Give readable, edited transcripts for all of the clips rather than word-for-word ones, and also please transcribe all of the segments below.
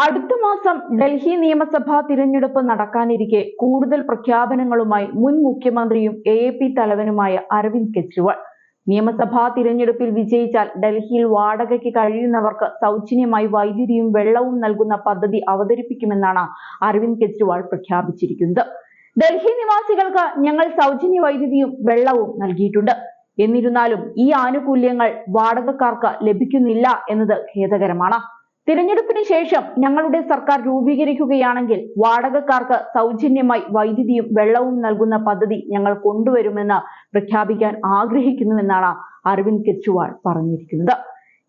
അടുത്ത മാസം ഡൽഹി നിയമസഭാ തിരഞ്ഞെടുപ്പ് നടക്കാനിരിക്കെ കൂടുതൽ പ്രഖ്യാപനങ്ങളുമായി മുൻ മുഖ്യമന്ത്രിയും AAP തലവനുമായ അരവിന്ദ് കെജ്രിവാൾ. നിയമസഭാ തിരഞ്ഞെടുപ്പിൽ വിജയിച്ചാൽ ഡൽഹിയിൽ വാടകയ്ക്ക് കഴിയുന്നവർക്ക് സൗജന്യമായി വൈദ്യുതിയും വെള്ളവും നൽകുന്ന പദ്ധതി അവതരിപ്പിക്കുമെന്നാണ് അരവിന്ദ് കെജ്രിവാൾ പ്രഖ്യാപിച്ചിരിക്കുന്നത്. ഡൽഹി നിവാസികൾക്ക് ഞങ്ങൾ സൗജന്യ വൈദ്യുതിയും വെള്ളവും നൽകിയിട്ടുണ്ട്. എന്നിരുന്നാലും ഈ ആനുകൂല്യങ്ങൾ വാടകക്കാർക്ക് ലഭിക്കുന്നില്ല എന്നത് ഖേദകരമാണ്. തിരഞ്ഞെടുപ്പിന് ശേഷം ഞങ്ങളുടെ സർക്കാർ രൂപീകരിക്കുകയാണെങ്കിൽ വാടകക്കാർക്ക് സൗജന്യമായി വൈദ്യുതിയും വെള്ളവും നൽകുന്ന പദ്ധതി ഞങ്ങൾ കൊണ്ടുവരുമെന്ന് പ്രഖ്യാപിക്കാൻ ആഗ്രഹിക്കുന്നുവെന്നാണ് അരവിന്ദ് കെജ്രിവാൾ പറഞ്ഞിരിക്കുന്നത്.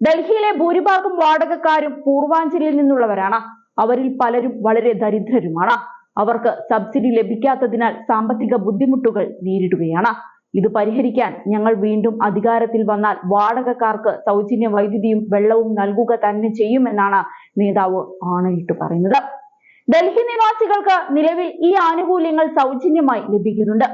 ഡൽഹിയിലെ ഭൂരിഭാഗം വാടകക്കാരും പൂർവാഞ്ചലിൽ നിന്നുള്ളവരാണ്. അവരിൽ പലരും വളരെ ദരിദ്രരുമാണ്. അവർക്ക് സബ്സിഡി ലഭിക്കാത്തതിനാൽ സാമ്പത്തിക ബുദ്ധിമുട്ടുകൾ നേരിടുകയാണ്. ഇത് പരിഹരിക്കാൻ ഞങ്ങൾ വീണ്ടും അധികാരത്തിൽ വന്നാൽ വാടകക്കാർക്ക് സൗജന്യ വൈദ്യുതിയും വെള്ളവും നൽകുക തന്നെ ചെയ്യുമെന്നാണ് നേതാവ് ആണയിട്ട് പറയുന്നത്. ഡൽഹി നിവാസികൾക്ക് നിലവിൽ ഈ ആനുകൂല്യങ്ങൾ സൗജന്യമായി ലഭിക്കുന്നുണ്ട്.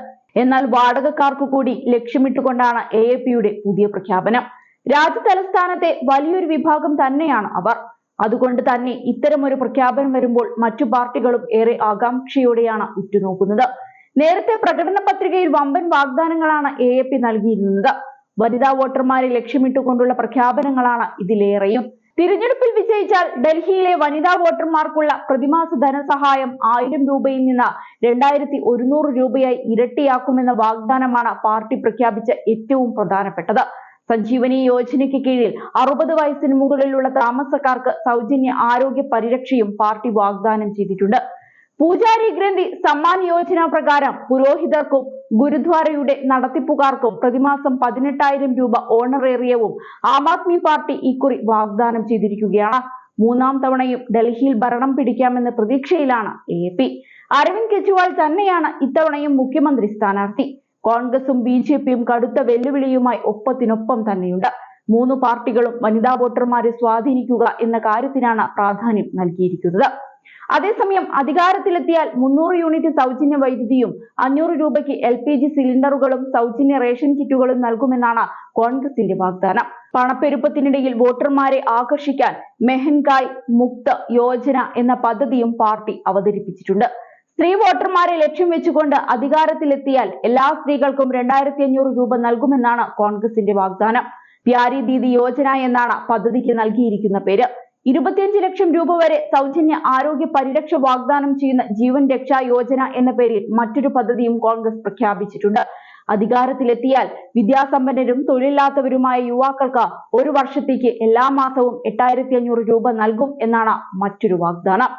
എന്നാൽ വാടകക്കാർക്ക് കൂടി ലക്ഷ്യമിട്ടുകൊണ്ടാണ് AAPയുടെ പുതിയ പ്രഖ്യാപനം. രാജ്യ തലസ്ഥാനത്തെ വലിയൊരു വിഭാഗം തന്നെയാണ് അവർ. അതുകൊണ്ട് തന്നെ ഇത്തരമൊരു പ്രഖ്യാപനം വരുമ്പോൾ മറ്റു പാർട്ടികളും ഏറെ ആകാംക്ഷയോടെയാണ് ഉറ്റുനോക്കുന്നത്. നേരത്തെ പ്രകടന പത്രികയിൽ വമ്പൻ വാഗ്ദാനങ്ങളാണ് AAP നൽകിയിരുന്നത്. വനിതാ വോട്ടർമാരെ ലക്ഷ്യമിട്ടുകൊണ്ടുള്ള പ്രഖ്യാപനങ്ങളാണ് ഇതിലേറെയും. തിരഞ്ഞെടുപ്പിൽ വിജയിച്ചാൽ ഡൽഹിയിലെ വനിതാ വോട്ടർമാർക്കുള്ള പ്രതിമാസ ധനസഹായം 1000 രൂപയിൽ നിന്ന് 2100 രൂപയായി ഇരട്ടിയാക്കുമെന്ന വാഗ്ദാനമാണ് പാർട്ടി പ്രഖ്യാപിച്ച ഏറ്റവും പ്രധാനപ്പെട്ടത്. സഞ്ജീവനി യോജനയ്ക്ക് കീഴിൽ 60 വയസ്സിന് മുകളിലുള്ള താമസക്കാർക്ക് സൗജന്യ ആരോഗ്യ പരിരക്ഷയും പാർട്ടി വാഗ്ദാനം ചെയ്തിട്ടുണ്ട്. പൂജാരി ഗ്രന്ഥി സമ്മാൻ യോജന പ്രകാരം പുരോഹിതർക്കും ഗുരുദ്വാരയുടെ നടത്തിപ്പുകാർക്കും പ്രതിമാസം 18,000 രൂപ ഓണറേറിയവും ആം ആദ്മി പാർട്ടി ഇക്കുറി വാഗ്ദാനം ചെയ്തിരിക്കുകയാണ്. 3ാം തവണയും ഡൽഹിയിൽ ഭരണം പിടിക്കാമെന്ന പ്രതീക്ഷയിലാണ് AAP. അരവിന്ദ് കെജ്രിവാൾ തന്നെയാണ് ഇത്തവണയും മുഖ്യമന്ത്രി സ്ഥാനാർത്ഥി. കോൺഗ്രസും BJPയും കടുത്ത വെല്ലുവിളിയുമായി ഒപ്പത്തിനൊപ്പം തന്നെയുണ്ട്. 3 പാർട്ടികളും വനിതാ വോട്ടർമാരെ സ്വാധീനിക്കുക എന്ന കാര്യത്തിനാണ് പ്രാധാന്യം നൽകിയിരിക്കുന്നത്. അതേസമയം അധികാരത്തിലെത്തിയാൽ 300 യൂണിറ്റ് സൗജന്യ വൈദ്യുതിയും 500 രൂപയ്ക്ക് LPG സിലിണ്ടറുകളും സൗജന്യ റേഷൻ കിറ്റുകളും നൽകുമെന്നാണ് കോൺഗ്രസിന്റെ വാഗ്ദാനം. പണപ്പെരുപ്പത്തിനിടയിൽ വോട്ടർമാരെ ആകർഷിക്കാൻ മെഹൻഗായ് മുക്ത് യോജന എന്ന പദ്ധതിയും പാർട്ടി അവതരിപ്പിച്ചിട്ടുണ്ട്. സ്ത്രീ വോട്ടർമാരെ ലക്ഷ്യം വെച്ചുകൊണ്ട് അധികാരത്തിലെത്തിയാൽ എല്ലാ സ്ത്രീകൾക്കും 2500 രൂപ നൽകുമെന്നാണ് കോൺഗ്രസിന്റെ വാഗ്ദാനം. പ്യാരി ദീദി യോജന എന്നാണ് പദ്ധതിക്ക് നൽകിയിരിക്കുന്ന പേര്. 25 ലക്ഷം രൂപ വരെ സൗജന്യ ആരോഗ്യ പരിരക്ഷ വാഗ്ദാനം ചെയ്യുന്ന ജീവൻ രക്ഷാ യോജന എന്ന പേരിൽ മറ്റൊരു പദ്ധതിയും കോൺഗ്രസ് പ്രഖ്യാപിച്ചിട്ടുണ്ട്. അധികാരത്തിലെത്തിയാൽ വിദ്യാസമ്പന്നരും തൊഴിലില്ലാത്തവരുമായ യുവാക്കൾക്ക് 1 വർഷത്തേക്ക് എല്ലാ മാസവും 8500 രൂപ നൽകും എന്നാണ് മറ്റൊരു വാഗ്ദാനം.